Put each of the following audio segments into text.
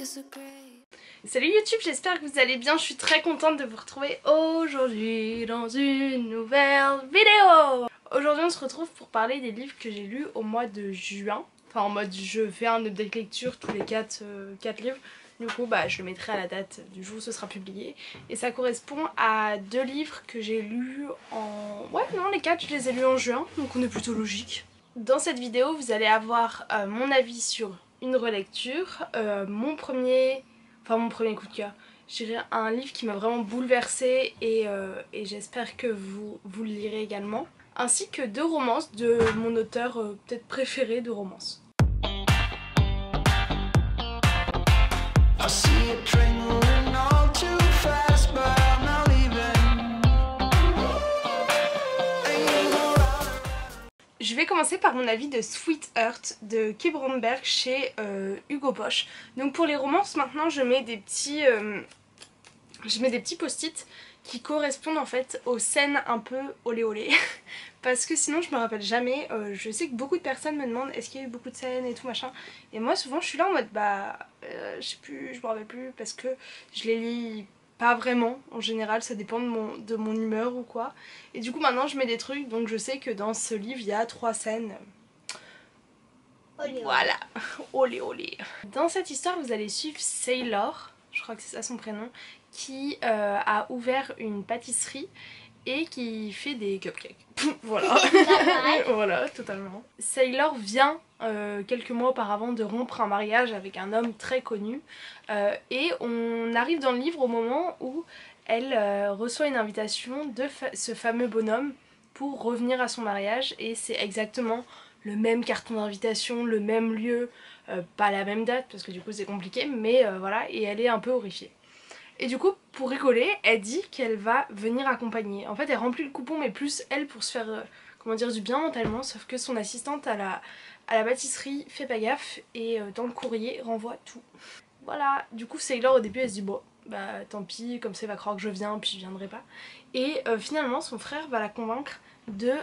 Salut YouTube, j'espère que vous allez bien, je suis très contente de vous retrouver aujourd'hui dans une nouvelle vidéo. Aujourd'hui on se retrouve pour parler des livres que j'ai lus au mois de juin. Enfin en mode je fais un update lecture tous les 4 livres. Du coup je le mettrai à la date du jour où ce sera publié. Et ça correspond à 2 livres que j'ai lus en... Ouais non les 4 je les ai lus en juin, donc on est plutôt logique. Dans cette vidéo vous allez avoir mon avis sur une relecture, mon premier coup de cœur. Je dirais un livre qui m'a vraiment bouleversée et j'espère que vous le lirez également. Ainsi que 2 romances de mon auteur peut-être préféré de romances. Je vais commencer par mon avis de Sweetheart de Kay Bromberg chez Hugo Boss. Donc pour les romances maintenant je mets des petits post-it qui correspondent en fait aux scènes un peu olé olé. Parce que sinon je me rappelle jamais. Je sais que beaucoup de personnes me demandent est-ce qu'il y a eu beaucoup de scènes et tout machin. Et moi souvent je suis là en mode je sais plus, je me rappelle plus parce que je les lis pas vraiment en général, ça dépend de mon humeur ou quoi. Et du coup maintenant je mets des trucs, donc je sais que dans ce livre il y a 3 scènes. Olé, voilà, olé olé. Dans cette histoire vous allez suivre Sailor, je crois que c'est ça son prénom, qui a ouvert une pâtisserie et qui fait des cupcakes. Voilà. Voilà, totalement. Sailor vient quelques mois auparavant de rompre un mariage avec un homme très connu et on arrive dans le livre au moment où elle reçoit une invitation de ce fameux bonhomme pour revenir à son mariage, et c'est exactement le même carton d'invitation, le même lieu, pas la même date parce que du coup c'est compliqué, mais voilà, et elle est un peu horrifiée. Et du coup, pour rigoler, elle dit qu'elle va venir accompagner. En fait, elle remplit le coupon, mais plus elle pour se faire, comment dire, du bien mentalement. Sauf que son assistante à la pâtisserie fait pas gaffe et dans le courrier renvoie tout. Voilà, du coup Sailor au début elle se dit bon, tant pis, comme ça il va croire que je viens, puis je viendrai pas. Et finalement son frère va la convaincre de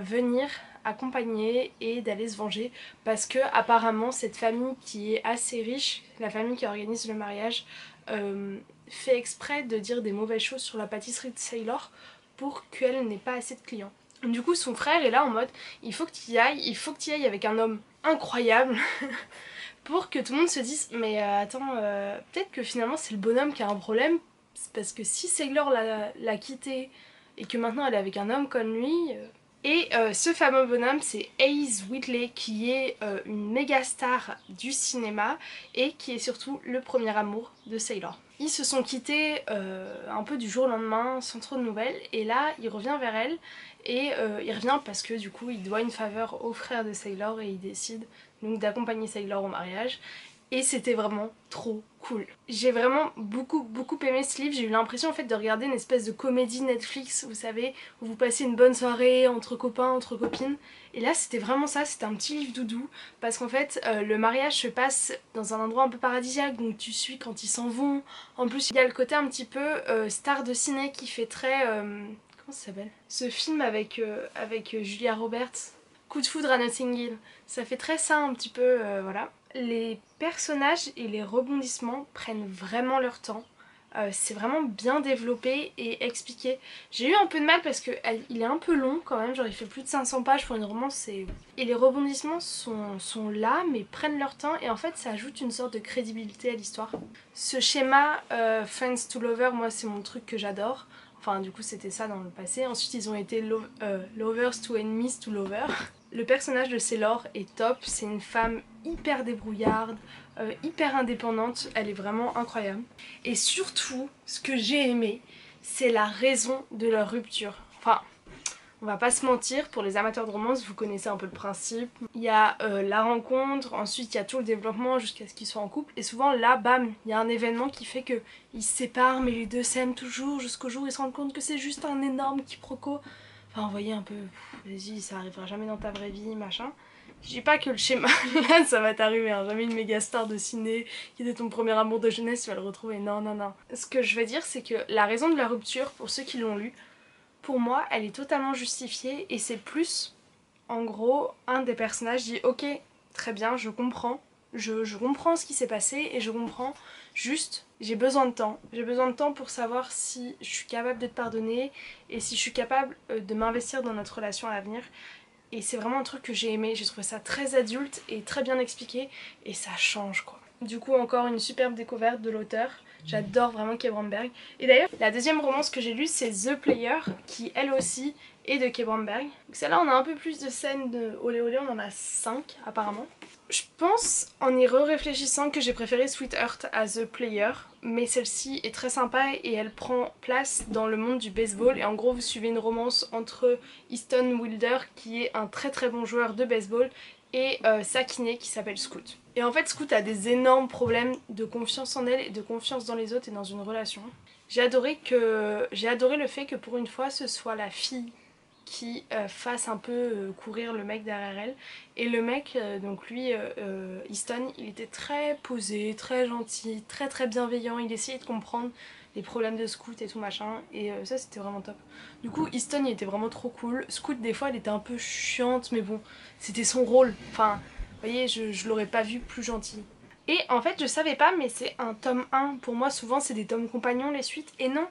venir accompagner et d'aller se venger, parce que apparemment cette famille qui est assez riche, la famille qui organise le mariage, fait exprès de dire des mauvaises choses sur la pâtisserie de Sailor pour qu'elle n'ait pas assez de clients. Du coup son frère est là en mode il faut que tu y ailles avec un homme incroyable pour que tout le monde se dise mais attends, peut-être que finalement c'est le bonhomme qui a un problème, parce que si Sailor l'a quitté et que maintenant elle est avec un homme comme lui... Et ce fameux bonhomme c'est Ace Whitley, qui est une méga star du cinéma et qui est surtout le premier amour de Sailor. Ils se sont quittés un peu du jour au lendemain sans trop de nouvelles, et là il revient vers elle et il revient parce que du coup il doit une faveur au frère de Sailor et il décide donc d'accompagner Sailor au mariage. Et c'était vraiment trop cool. J'ai vraiment beaucoup aimé ce livre. J'ai eu l'impression en fait de regarder une espèce de comédie Netflix, vous savez, où vous passez une bonne soirée entre copains, entre copines. Et là c'était vraiment ça, c'était un petit livre doudou, parce qu'en fait le mariage se passe dans un endroit un peu paradisiaque, donc tu suis quand ils s'en vont. En plus il y a le côté un petit peu star de ciné qui fait très... comment ça s'appelle ? Ce film avec Julia Roberts, Coup de foudre à Notting Hill. Ça fait très ça un petit peu, voilà. Les personnages et les rebondissements prennent vraiment leur temps. C'est vraiment bien développé et expliqué. J'ai eu un peu de mal parce qu'il est un peu long quand même, genre il fait plus de 500 pages pour une romance. Et les rebondissements sont là mais prennent leur temps, et en fait ça ajoute une sorte de crédibilité à l'histoire. Ce schéma Friends to Lover, moi c'est mon truc que j'adore. Enfin du coup c'était ça dans le passé. Ensuite ils ont été Lovers to Enemies to Lover. Le personnage de Sailor est top, c'est une femme hyper débrouillarde, hyper indépendante, elle est vraiment incroyable. Et surtout, ce que j'ai aimé, c'est la raison de leur rupture. Enfin, on va pas se mentir, pour les amateurs de romance, vous connaissez un peu le principe. Il y a la rencontre, ensuite il y a tout le développement jusqu'à ce qu'ils soient en couple, et souvent là, bam, il y a un événement qui fait qu'ils se séparent, mais les deux s'aiment toujours jusqu'au jour où ils se rendent compte que c'est juste un énorme quiproquo. Enfin, vous voyez un peu, vas-y, ça arrivera jamais dans ta vraie vie, machin. Je dis pas que le schéma, là, ça va t'arriver, hein. Jamais une méga star de ciné qui était ton premier amour de jeunesse, tu vas le retrouver. Non, non, non. Ce que je veux dire, c'est que la raison de la rupture, pour ceux qui l'ont lu, pour moi, elle est totalement justifiée, et c'est plus, en gros, un des personnages dit ok, très bien, je comprends, Je comprends ce qui s'est passé et je comprends juste, j'ai besoin de temps. J'ai besoin de temps pour savoir si je suis capable de te pardonner et si je suis capable de m'investir dans notre relation à l'avenir. Et c'est vraiment un truc que j'ai aimé, j'ai trouvé ça très adulte et très bien expliqué et ça change quoi. Du coup encore une superbe découverte de l'auteur, j'adore vraiment Kay Bromberg. Et d'ailleurs la deuxième romance que j'ai lue c'est The Player qui elle aussi est de Kay Bromberg. Celle-là on a un peu plus de scènes de olé olé, on en a 5 apparemment. Je pense en y réfléchissant que j'ai préféré Sweetheart à The Player, mais celle-ci est très sympa et elle prend place dans le monde du baseball et en gros vous suivez une romance entre Easton Wilder qui est un très très bon joueur de baseball et sa kiné qui s'appelle Scoot. Et en fait Scoot a des énormes problèmes de confiance en elle et de confiance dans les autres et dans une relation. J'ai adoré le fait que pour une fois ce soit la fille qui fasse un peu courir le mec derrière elle. Et le mec, donc lui, Easton, il était très posé, très gentil, très très bienveillant, il essayait de comprendre les problèmes de Scoot et tout machin, et ça c'était vraiment top. Du coup Easton il était vraiment trop cool, Scoot des fois elle était un peu chiante, mais bon, c'était son rôle, enfin, vous voyez, je l'aurais pas vu plus gentil. Et en fait je savais pas mais c'est un tome 1, pour moi souvent c'est des tomes compagnons les suites et non,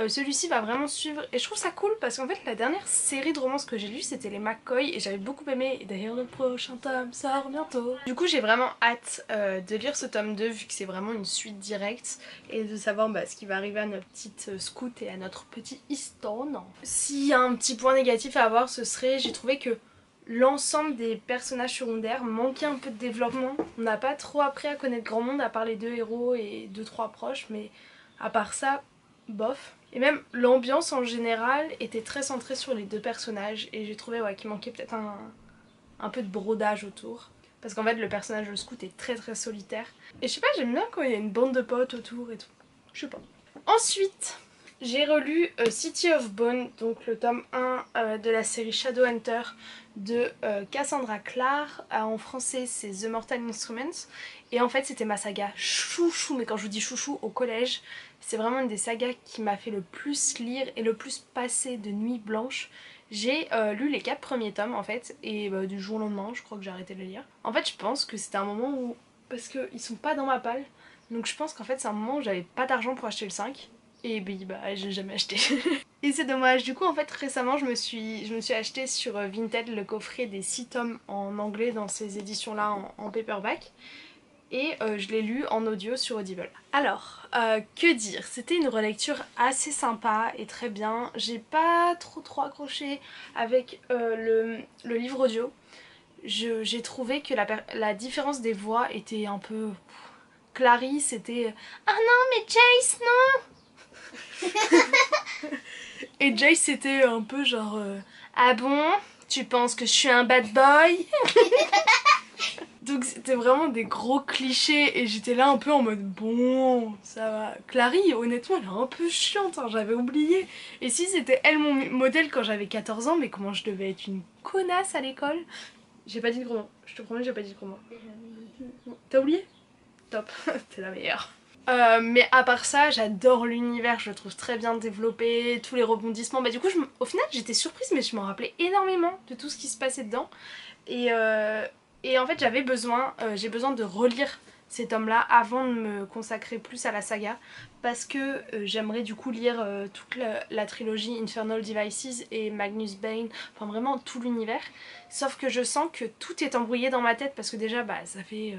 celui-ci va vraiment suivre et je trouve ça cool parce qu'en fait la dernière série de romances que j'ai lues c'était les McCoy et j'avais beaucoup aimé et d'ailleurs le prochain tome sort bientôt. Du coup j'ai vraiment hâte de lire ce tome 2 vu que c'est vraiment une suite directe et de savoir ce qui va arriver à notre petite Scoot et à notre petit Easton. S'il y a un petit point négatif à avoir ce serait, j'ai trouvé que l'ensemble des personnages secondaires manquait un peu de développement. On n'a pas trop appris à connaître grand monde à part les 2 héros et 2-3 proches, mais à part ça, bof. Et même l'ambiance en général était très centrée sur les 2 personnages et j'ai trouvé qu'il manquait peut-être un peu de brodage autour. Parce qu'en fait le personnage de Scoot est très très solitaire. Et je sais pas, j'aime bien quand il y a une bande de potes autour et tout. Je sais pas. Ensuite, j'ai relu City of Bone, donc le tome 1 de la série Shadowhunter de Cassandra Clare. En français c'est The Mortal Instruments. Et en fait c'était ma saga chouchou, mais quand je vous dis chouchou au collège, c'est vraiment une des sagas qui m'a fait le plus lire et le plus passer de nuits blanches. J'ai lu les 4 premiers tomes en fait, et du jour au lendemain je crois que j'ai arrêté de le lire. En fait je pense que c'était un moment où, parce qu'ils sont pas dans ma palle, donc je pense qu'en fait c'est un moment où j'avais pas d'argent pour acheter le 5. Et j'ai jamais acheté. Et c'est dommage, du coup en fait récemment je me suis acheté sur Vinted le coffret des 6 tomes en anglais dans ces éditions là en paperback. Et je l'ai lu en audio sur Audible. Alors, que dire? C'était une relecture assez sympa et très bien. J'ai pas trop accroché avec le livre audio. J'ai trouvé que la différence des voix était un peu... Clary c'était ah non mais Jace non. Et Jace c'était un peu genre ah bon tu penses que je suis un bad boy. Donc c'était vraiment des gros clichés et j'étais là un peu en mode bon ça va. Clary honnêtement elle est un peu chiante hein, j'avais oublié. Et si c'était elle mon modèle quand j'avais 14 ans, mais comment je devais être une connasse à l'école. J'ai pas dit de gros mots, je te promets j'ai pas dit de gros mots. T'as oublié? Top, t'es la meilleure. Mais à part ça, j'adore l'univers, je le trouve très bien développé, tous les rebondissements. Du coup, au final, j'étais surprise, mais je m'en rappelais énormément de tout ce qui se passait dedans. Et en fait, j'ai besoin de relire ces tomes-là avant de me consacrer plus à la saga. Parce que j'aimerais du coup lire toute la trilogie Infernal Devices et Magnus Bane, enfin vraiment tout l'univers. Sauf que je sens que tout est embrouillé dans ma tête parce que déjà ça fait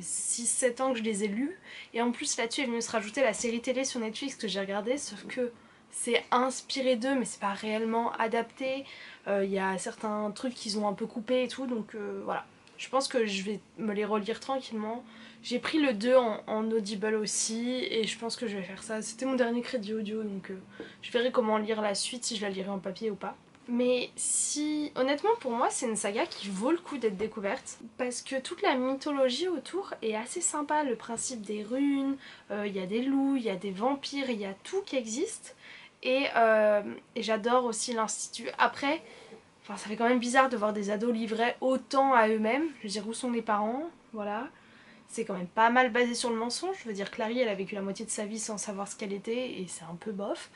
6-7 ans que je les ai lus. Et en plus là-dessus est venu se rajouter la série télé sur Netflix que j'ai regardée, sauf que c'est inspiré d'eux mais c'est pas réellement adapté. Y a certains trucs qu'ils ont un peu coupés et tout, donc voilà. Je pense que je vais me les relire tranquillement. J'ai pris le 2 en Audible aussi et je pense que je vais faire ça. C'était mon dernier crédit audio donc je verrai comment lire la suite, si je la lirai en papier ou pas. Mais si... honnêtement pour moi c'est une saga qui vaut le coup d'être découverte parce que toute la mythologie autour est assez sympa. Le principe des runes, il y a des loups, il y a des vampires, il y a tout qui existe. Et j'adore aussi l'institut. Après, ça fait quand même bizarre de voir des ados livrés autant à eux-mêmes. Je veux dire, où sont les parents? Voilà. C'est quand même pas mal basé sur le mensonge. Je veux dire, Clary, elle a vécu la moitié de sa vie sans savoir ce qu'elle était et c'est un peu bof.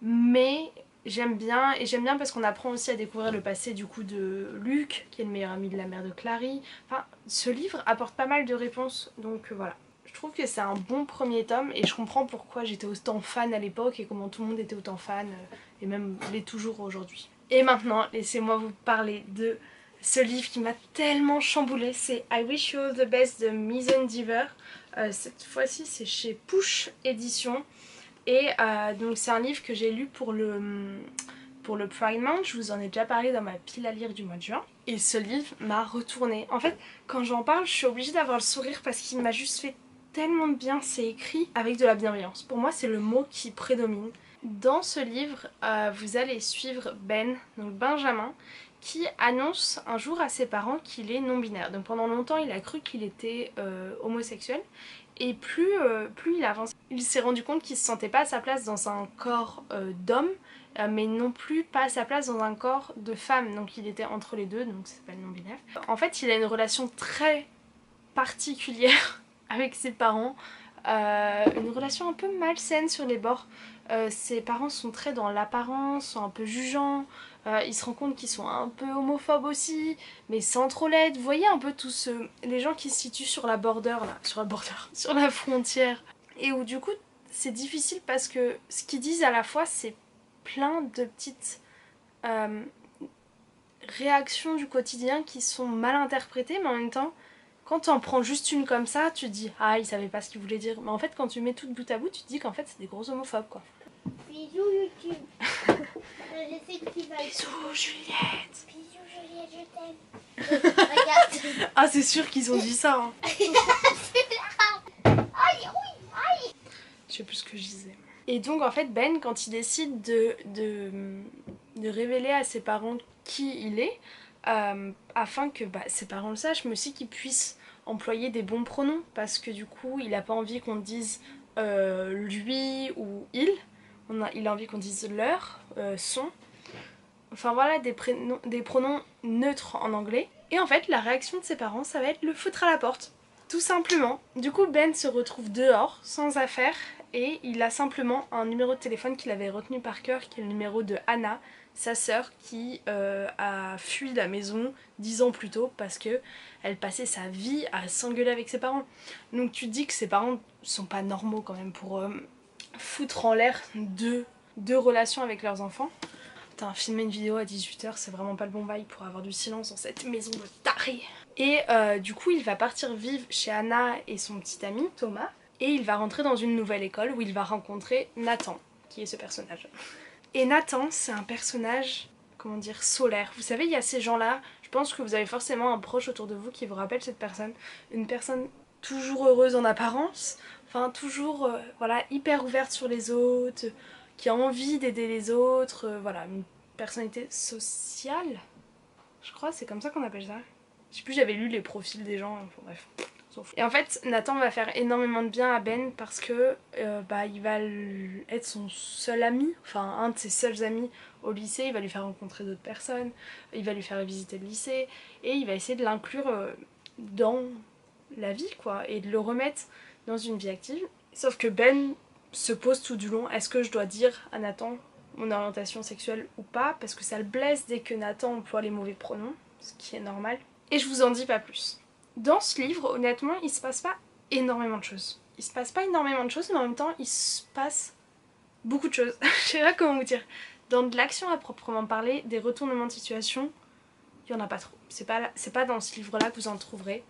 Mais j'aime bien, et j'aime bien parce qu'on apprend aussi à découvrir le passé du coup de Luke, qui est le meilleur ami de la mère de Clary. Enfin, ce livre apporte pas mal de réponses, donc voilà. Je trouve que c'est un bon premier tome et je comprends pourquoi j'étais autant fan à l'époque et comment tout le monde était autant fan et même l'est toujours aujourd'hui. Et maintenant, laissez-moi vous parler de ce livre qui m'a tellement chamboulée, c'est I Wish You All the Best de Mies Diver. Cette fois-ci c'est chez Push Édition et donc c'est un livre que j'ai lu pour le Pride Month. Je vous en ai déjà parlé dans ma pile à lire du mois de juin et ce livre m'a retournée. En fait, quand j'en parle, je suis obligée d'avoir le sourire parce qu'il m'a juste fait tellement de bien. C'est écrit avec de la bienveillance. Pour moi, c'est le mot qui prédomine. Dans ce livre, vous allez suivre Ben, donc Benjamin, qui annonce un jour à ses parents qu'il est non-binaire. Donc pendant longtemps, il a cru qu'il était homosexuel. Et plus il avance, il s'est rendu compte qu'il se sentait pas à sa place dans un corps d'homme, mais non plus pas à sa place dans un corps de femme. Donc il était entre les deux, donc ça s'appelle non-binaire. En fait, il a une relation très particulière avec ses parents, une relation un peu malsaine sur les bords. Ses parents sont très dans l'apparence, sont un peu jugeants, il se rend compte qu'ils sont un peu homophobes aussi, mais sans trop l'être. Vous voyez un peu tous les gens qui se situent sur la border, là, sur la frontière. Et où du coup c'est difficile parce que ce qu'ils disent à la fois c'est plein de petites réactions du quotidien qui sont mal interprétées, mais en même temps quand tu en prends juste une comme ça, tu te dis ah il savait pas ce qu'il voulait dire. Mais en fait quand tu mets tout bout à bout, tu te dis qu'en fait c'est des gros homophobes quoi. Bisous YouTube. Je sais que tu vas. Bisous Juliette. Bisous Juliette, je t'aime. Regarde. Ah c'est sûr qu'ils ont dit ça hein. Aïe, oui, aïe. Je sais plus ce que je disais. Et donc en fait Ben quand il décide de révéler à ses parents qui il est, afin que ses parents le sachent, mais aussi qu'ils puissent employer des bons pronoms, parce que du coup il a pas envie qu'on dise lui ou il, il a envie qu'on dise leur, son, enfin voilà des pronoms neutres en anglais. Et en fait la réaction de ses parents ça va être le foutre à la porte, tout simplement. Du coup Ben se retrouve dehors, sans affaires, et il a simplement un numéro de téléphone qu'il avait retenu par cœur, qui est le numéro de Anna, sa sœur, qui a fui la maison 10 ans plus tôt parce que elle passait sa vie à s'engueuler avec ses parents. Donc tu te dis que ses parents sont pas normaux quand même pour foutre en l'air deux relations avec leurs enfants. Putain, filmer une vidéo à 18h, c'est vraiment pas le bon vibe pour avoir du silence dans cette maison de taré. Et du coup, il va partir vivre chez Anna et son petit ami, Thomas. Et il va rentrer dans une nouvelle école où il va rencontrer Nathan, qui est ce personnage. Et Nathan, c'est un personnage, comment dire, solaire. Vous savez, il y a ces gens-là, je pense que vous avez forcément un proche autour de vous qui vous rappelle cette personne. Une personne toujours heureuse en apparence, enfin toujours voilà, hyper ouverte sur les autres, qui a envie d'aider les autres, voilà, une personnalité sociale. Je crois c'est comme ça qu'on appelle ça. Je sais plus, j'avais lu les profils des gens, enfin bref. Et en fait, Nathan va faire énormément de bien à Ben parce que il va être son seul ami, enfin un de ses seuls amis au lycée. Il va lui faire rencontrer d'autres personnes, il va lui faire visiter le lycée et il va essayer de l'inclure dans la vie quoi et de le remettre dans une vie active. Sauf que Ben se pose tout du long, est-ce que je dois dire à Nathan mon orientation sexuelle ou pas, parce que ça le blesse dès que Nathan emploie les mauvais pronoms, ce qui est normal. Et je vous en dis pas plus. Dans ce livre, honnêtement, il se passe pas énormément de choses. Il se passe pas énormément de choses, mais en même temps, il se passe beaucoup de choses. Je sais pas comment vous dire. Dans de l'action à proprement parler, des retournements de situation, il y en a pas trop. C'est pas dans ce livre-là que vous en trouverez.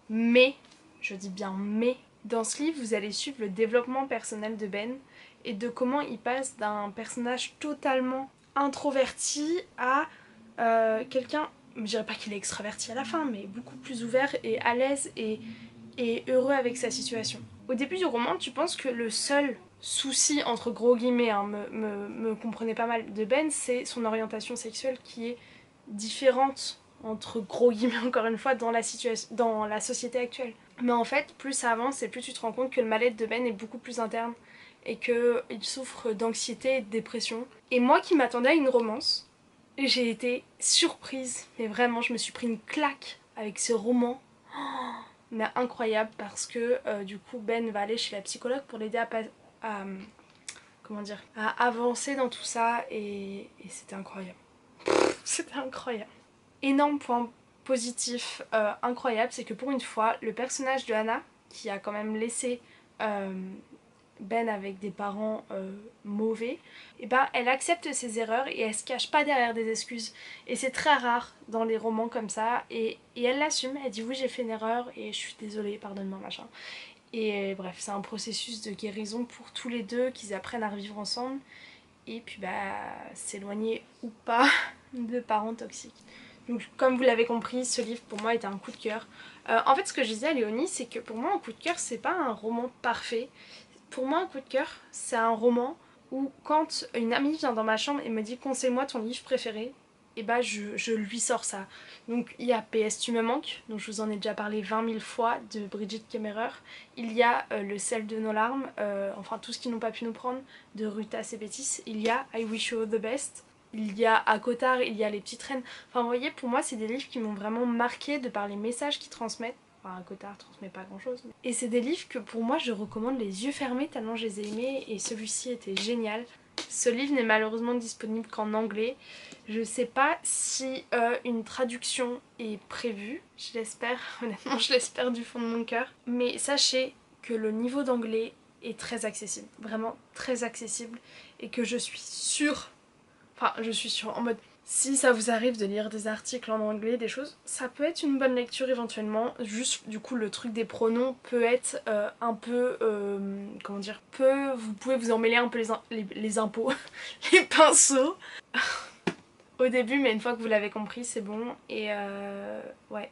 Mais, je dis bien mais, dans ce livre, vous allez suivre le développement personnel de Ben et de comment il passe d'un personnage totalement introverti à quelqu'un, je dirais pas qu'il est extraverti à la fin, mais beaucoup plus ouvert et à l'aise et heureux avec sa situation. Au début du roman, tu penses que le seul souci, entre gros guillemets, hein, me comprenez pas mal, de Ben, c'est son orientation sexuelle qui est différente, entre gros guillemets encore une fois, dans la société actuelle. Mais en fait, plus ça avance et plus tu te rends compte que le mal-être de Ben est beaucoup plus interne et qu'il souffre d'anxiété et de dépression. Et moi qui m'attendais à une romance, j'ai été surprise, mais vraiment je me suis pris une claque avec ce roman. Oh, mais incroyable parce que du coup Ben va aller chez la psychologue pour l'aider à comment dire, à avancer dans tout ça et c'était incroyable. C'était incroyable. Énorme point positif incroyable, c'est que pour une fois, le personnage de Hannah, qui a quand même laissé Ben avec des parents mauvais, et ben elle accepte ses erreurs et elle se cache pas derrière des excuses. Et c'est très rare dans les romans comme ça, et elle l'assume, elle dit oui j'ai fait une erreur et je suis désolée, pardonne-moi machin. Et bref, c'est un processus de guérison pour tous les deux, qu'ils apprennent à revivre ensemble, et puis bah s'éloigner ou pas de parents toxiques. Donc comme vous l'avez compris, ce livre pour moi était un coup de cœur. En fait ce que je disais à Léonie, c'est que pour moi un coup de cœur c'est pas un roman parfait. Pour moi, un coup de cœur, c'est un roman où quand une amie vient dans ma chambre et me dit conseille-moi ton livre préféré, et bah je lui sors ça. Donc il y a PS Tu me manques, dont je vous en ai déjà parlé 20 000 fois, de Brigitte Kemmerer. Il y a Le sel de nos larmes, enfin tout ce qu'ils n'ont pas pu nous prendre, de Ruta Sepetys. Il y a I Wish You All the Best. Il y a À Cotard, il y a Les Petites Reines. Enfin vous voyez, pour moi c'est des livres qui m'ont vraiment marqué de par les messages qu'ils transmettent. Enfin, Cotard transmet pas grand chose. Et c'est des livres que pour moi je recommande les yeux fermés tellement je les ai aimés et celui-ci était génial. Ce livre n'est malheureusement disponible qu'en anglais. Je sais pas si une traduction est prévue. Je l'espère, honnêtement je l'espère du fond de mon cœur. Mais sachez que le niveau d'anglais est très accessible. Vraiment très accessible. Et que je suis sûre, enfin je suis sûre en mode... Si ça vous arrive de lire des articles en anglais, des choses, ça peut être une bonne lecture éventuellement. Juste du coup le truc des pronoms peut être un peu, comment dire, vous pouvez vous emmêler un peu les impôts, les pinceaux au début, mais une fois que vous l'avez compris c'est bon. Et ouais,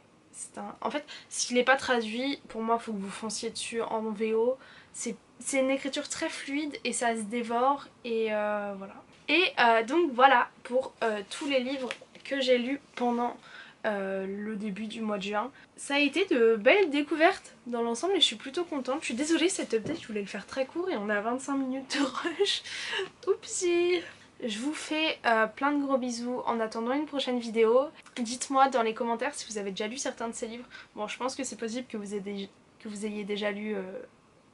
en fait s'il n'est pas traduit, pour moi il faut que vous fonciez dessus en VO. C'est une écriture très fluide et ça se dévore et voilà. Et donc voilà pour tous les livres que j'ai lus pendant le début du mois de juin. Ça a été de belles découvertes dans l'ensemble et je suis plutôt contente. Je suis désolée, cette update je voulais le faire très court et on est à 25 minutes de rush. Oupsie. Je vous fais plein de gros bisous en attendant une prochaine vidéo. Dites-moi dans les commentaires si vous avez déjà lu certains de ces livres. Bon, je pense que c'est possible que vous ayez déjà lu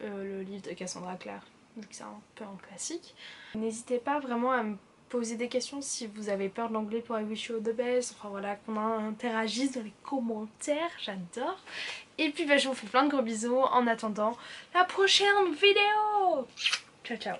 le livre de Cassandra Clare, donc c'est un peu un classique. N'hésitez pas vraiment à me poser des questions si vous avez peur de l'anglais pour I Wish You All the Best. Enfin voilà, qu'on interagisse dans les commentaires, j'adore. Et puis bah, je vous fais plein de gros bisous en attendant la prochaine vidéo. Ciao ciao.